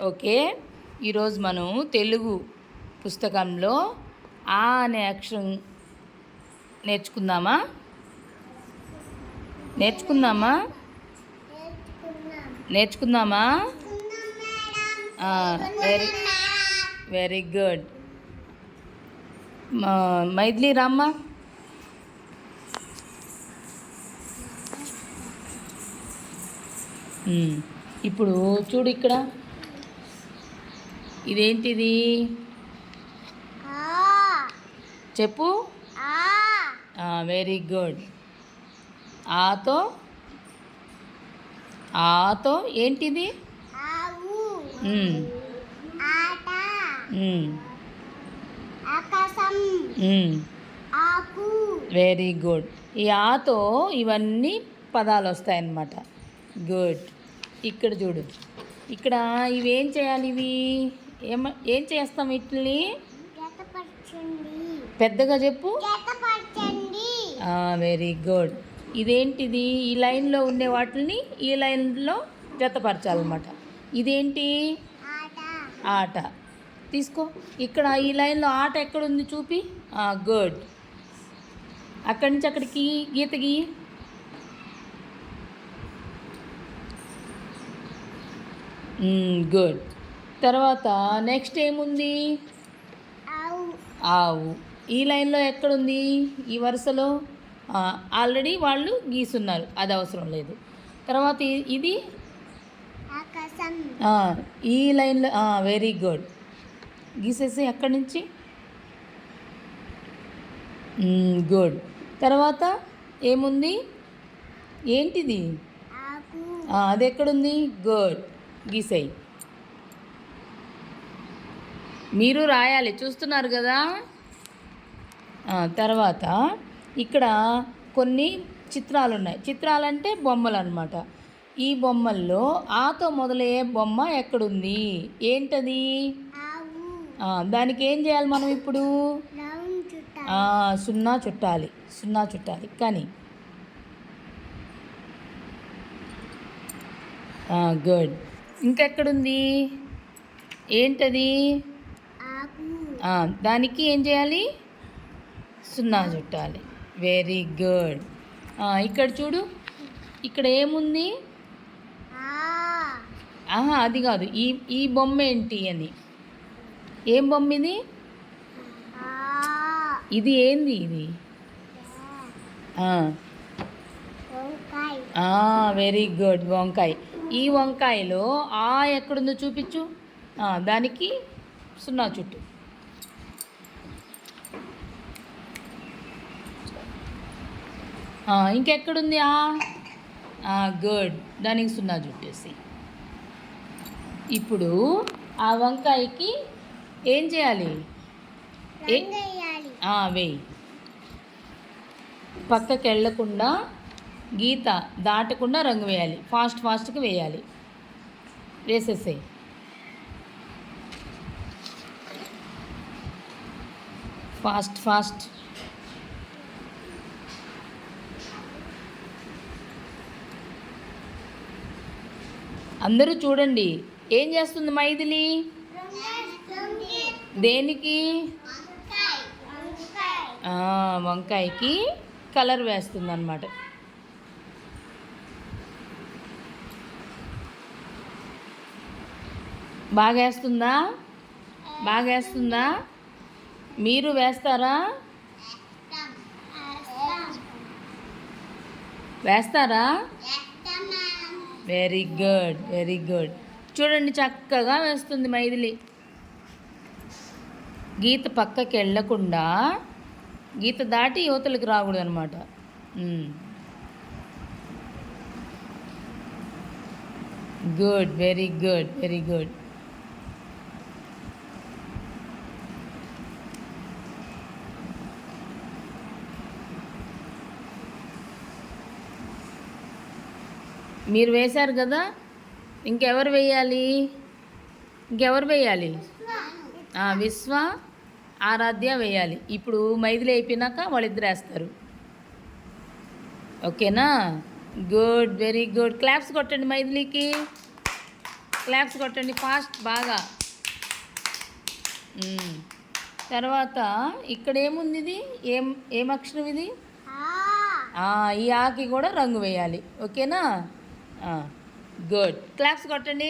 Okay, ఈరోజు మనం తెలుగు పుస్తకంలో ఆ అనే అక్షరం నేర్చుకుందామా? నేర్చుకుందామా? నేర్చుకుందామా? Very very good. మైథిలి రామ్మ. ఇప్పుడు చూడు ఇక్కడ, ఇదేంటిది చెప్పు. Very good. ఆతో ఆతో ఏంటిది? Very good. ఈ ఆతో ఇవన్నీ పదాలు వస్తాయన్నమాట. గుడ్. ఇక్కడ చూడు, ఇక్కడ ఇవేం చేయాలి? ఇవి ఏం చేస్తాం? వీటిని పెద్దగా చెప్పు. Very good. ఇదేంటిది? ఈ లైన్లో ఉండే వాటిని ఈ లైన్లో జతపరచాలన్నమాట. ఇదేంటి? ఆట. తీసుకో. ఇక్కడ ఈ లైన్లో ఆట ఎక్కడుంది చూపి. గుడ్. అక్కడి నుంచి అక్కడికి గీత గీయి. గుడ్. తర్వాత నెక్స్ట్ ఏముంది? ఆవు. ఈ లైన్లో ఎక్కడుంది? ఈ వరుసలో ఆల్రెడీ వాళ్ళు గీసున్నారు, అది అవసరం లేదు. తర్వాత ఇది ఈ లైన్లో వెరీ గుడ్. గీసేసి అక్కడి నుంచి. గుడ్. తర్వాత ఏముంది? ఏంటిది? అది ఎక్కడుంది? గుడ్. గీసేయి. మీరు రాయాలి, చూస్తున్నారు కదా. తర్వాత ఇక్కడ కొన్ని చిత్రాలు ఉన్నాయి. చిత్రాలంటే బొమ్మలు అన్నమాట. ఈ బొమ్మల్లో ఆతో మొదలయ్యే బొమ్మ ఎక్కడుంది? ఏంటది? దానికి ఏం చేయాలి మనం ఇప్పుడు? సున్నా చుట్టాలి. సున్నా చుట్టాలి. కానీ గుడ్. ఇంకెక్కడుంది? ఏంటది? దానికి ఏం చేయాలి? సున్నా చుట్టాలి. Very good. ఇక్కడ చూడు, ఇక్కడ ఏముంది? అది కాదు. ఈ బొమ్మ ఏంటి అని? ఏం బొమ్మ ఇది? ఇది ఏంది? ఇది వెరీ గుడ్. వంకాయ. ఈ వంకాయలో ఎక్కడుందో చూపించు. దానికి సున్నా చుట్టు. ఇంకెక్కడుంది? గుడ్. దానికి సున్నా చుట్టేసి. ఇప్పుడు ఆ వంకాయకి ఏం చేయాలి? వేయి. పక్కకి వెళ్ళకుండా, గీత దాటకుండా రంగు వేయాలి. ఫాస్ట్గా వేయాలి. వేసేసేయి. ఫాస్ట్. అందరూ చూడండి, ఏం చేస్తుంది మైథిలి? దేనికి? వంకాయకి కలర్ వేస్తుంది అన్నమాట. బాగా వేస్తుందా? మీరు వేస్తారా? Very good. చూడండి, చక్కగా వేస్తుంది మైథిలి. గీత పక్కకి వెళ్ళకుండా, గీత దాటి యువతలకు రాకూడదు అనమాట. గుడ్. Very good. మీరు వేశారు కదా, ఇంకెవరు వేయాలి? విశ్వ, ఆరాధ్య వేయాలి. ఇప్పుడు మైథిలి అయిపోయినాక వాళ్ళిద్దరు వేస్తారు. ఓకేనా? గుడ్. Very good. క్లాప్స్ కొట్టండి మైథిలికి. క్లాప్స్ కొట్టండి ఫాస్ట్ బాగా. తర్వాత ఇక్కడ ఏముంది, ఇది ఏం అక్షరం ఇది? ఈ ఆకి కూడా రంగు వేయాలి. ఓకేనా? గుడ్. క్లాప్స్ కొట్టండి.